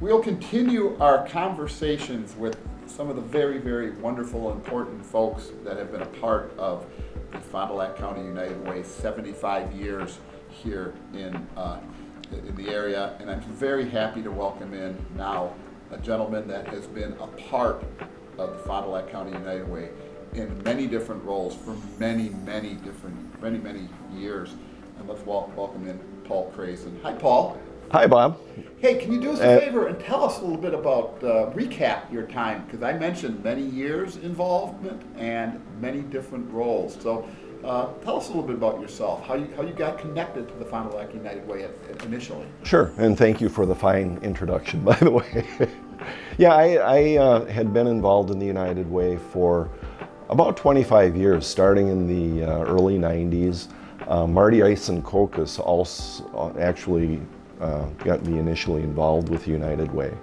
We'll continue our conversations with some of the very, very wonderful, important folks that have been a part of the Fond du Lac County United Way 75 years here in the area. And I'm very happy to welcome in now a gentleman that has been a part of the Fond du Lac County United Way in many different roles for many years. And let's welcome in Paul Krasin. Hi, Paul. Hi, Bob. Hey, can you do us a favor and tell us a little bit about, recap your time, because I mentioned many years involvement and many different roles. So tell us a little bit about yourself, how you got connected to the Fond du Lac United Way initially. Sure, and thank you for the fine introduction, by the way. Yeah, I had been involved in the United Way for about 25 years, starting in the early 90s. Marty Eisen-Kokos also actually got me initially involved with the United Way.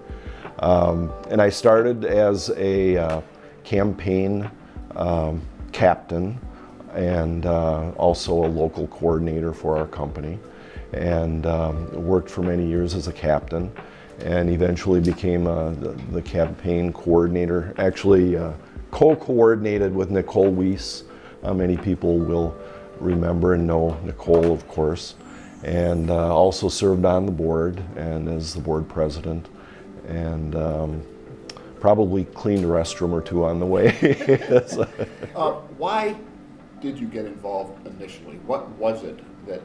And I started as a campaign captain and also a local coordinator for our company, and worked for many years as a captain and eventually became the campaign coordinator, actually co-coordinated with Nicole Weiss. Many people will remember and know Nicole, of course. And also served on the board and as the board president, and probably cleaned a restroom or two on the way. Why did you get involved initially? What was it that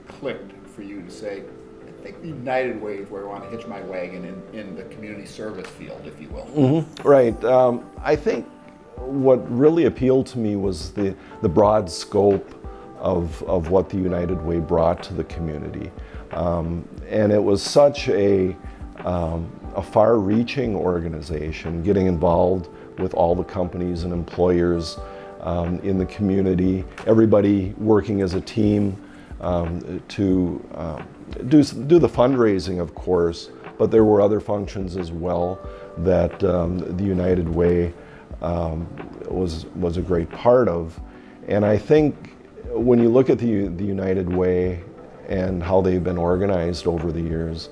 clicked for you to say, I think the United Way is where I want to hitch my wagon in the community service field, if you will? Mm-hmm. Right. I think what really appealed to me was the broad scope of what the United Way brought to the community. And it was such a far-reaching organization, getting involved with all the companies and employers in the community, everybody working as a team to do the fundraising, of course, but there were other functions as well that the United Way was a great part of. And I think when you look at the United Way and how they've been organized over the years,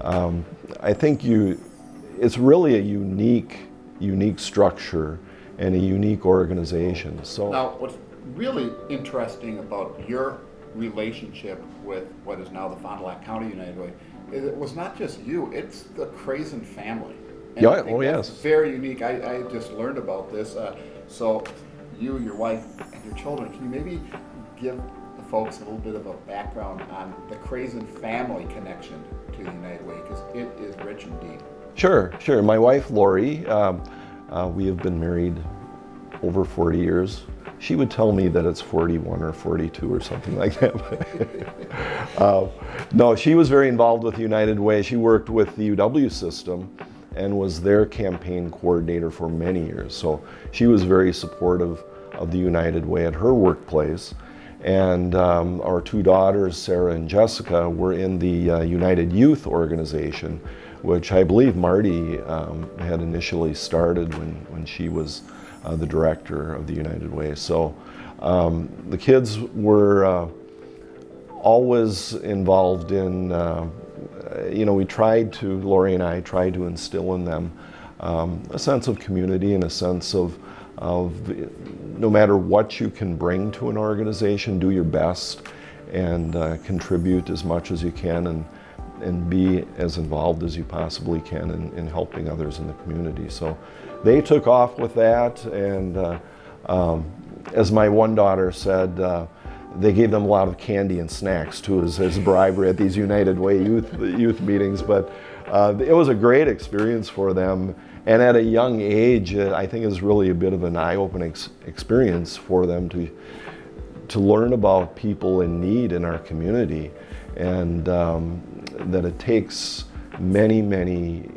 I think it's really a unique structure and a unique organization. So now, what's really interesting about your relationship with what is now the Fond du Lac County United Way is it was not just you; it's the Krasin family. And yeah. Oh, yes. Very unique. I just learned about this. So, you, your wife, and your children. Can you maybe give the folks a little bit of a background on the Krasin family connection to the United Way, because it is rich and deep. Sure. My wife, Lori, we have been married over 40 years. She would tell me that it's 41 or 42 or something like that. No, she was very involved with the United Way. She worked with the UW system and was their campaign coordinator for many years. So she was very supportive of the United Way at her workplace. And our two daughters, Sarah and Jessica, were in the United Youth Organization, which I believe Marty had initially started when she was the director of the United Way. So the kids were always involved in, Lori and I tried to instill in them a sense of community and a sense of no matter what you can bring to an organization, do your best and contribute as much as you can and be as involved as you possibly can in helping others in the community. So they took off with that, and as my one daughter said, they gave them a lot of candy and snacks too as bribery at these United Way youth meetings. But it was a great experience for them. And at a young age, I think it's really a bit of an eye-opening experience for them to learn about people in need in our community, and that it takes many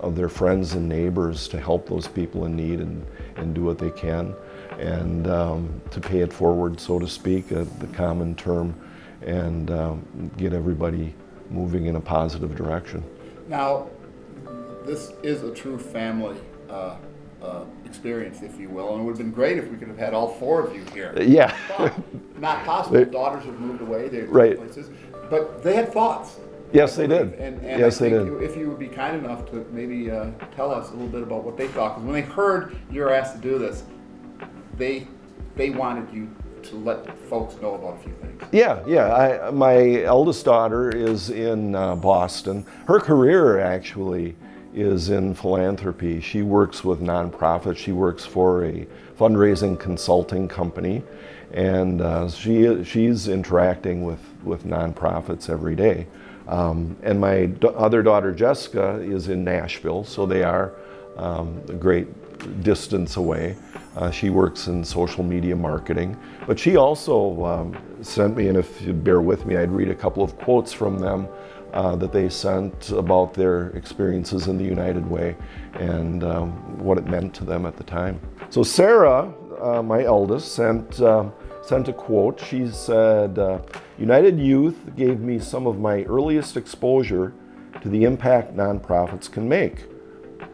of their friends and neighbors to help those people in need and do what they can, and to pay it forward, so to speak, the common term, and get everybody moving in a positive direction. Now, this is a true family experience, if you will, and it would have been great if we could have had all four of you here. Yeah. But not possible. Daughters have moved away, they've right. places. But they had thoughts. Yes, they did. And Yes, I they think did. if you would be kind enough to maybe tell us a little bit about what they thought, because when they heard you were asked to do this, they wanted you to let folks know about a few things. Yeah. My eldest daughter is in Boston. Her career actually is in philanthropy. She works with nonprofits. She works for a fundraising consulting company, and she's interacting with nonprofits every day. And my other daughter, Jessica, is in Nashville, so they are a great distance away. She works in social media marketing, but she also sent me, and if you bear with me, I'd read a couple of quotes from them that they sent about their experiences in the United Way and what it meant to them at the time. So Sarah, my eldest, sent a quote. She said, "United Youth gave me some of my earliest exposure to the impact nonprofits can make.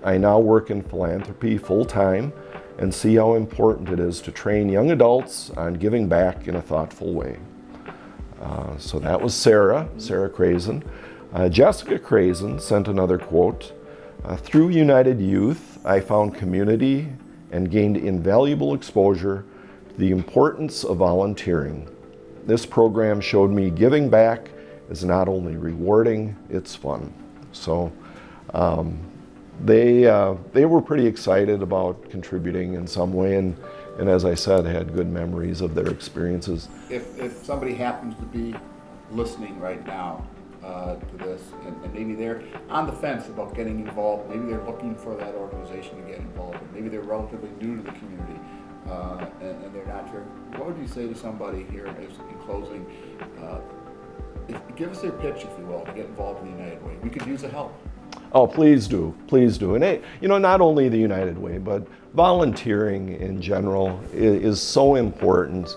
I now work in philanthropy full-time and see how important it is to train young adults on giving back in a thoughtful way." So that was Sarah Krasin. Jessica Krasin sent another quote. "Through United Youth, I found community and gained invaluable exposure to the importance of volunteering. This program showed me giving back is not only rewarding, it's fun." So they were pretty excited about contributing in some way, and as I said, had good memories of their experiences. If somebody happens to be listening right now to this, and maybe they're on the fence about getting involved, maybe they're looking for that organization to get involved in, maybe they're relatively new to the community, and they're not sure, what would you say to somebody here in closing? Give us their pitch, if you will, to get involved in the United Way. We could use the help. Oh, please do. And not only the United Way, but volunteering in general is so important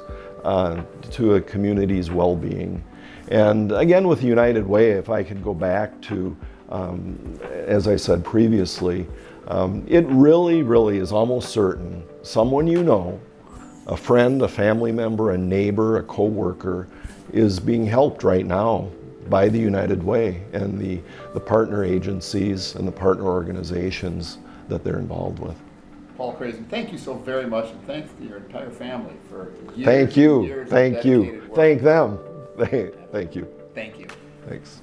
to a community's well-being. And again, with the United Way, if I could go back to, as I said previously, it really is almost certain someone you know, a friend, a family member, a neighbor, a coworker, is being helped right now by the United Way and the partner agencies and the partner organizations that they're involved with. Paul Krasin, thank you so very much, and thanks to your entire family for years Thank you. and years of Thank you. dedicated work. Thank them. Thank you. Thank you. Thanks.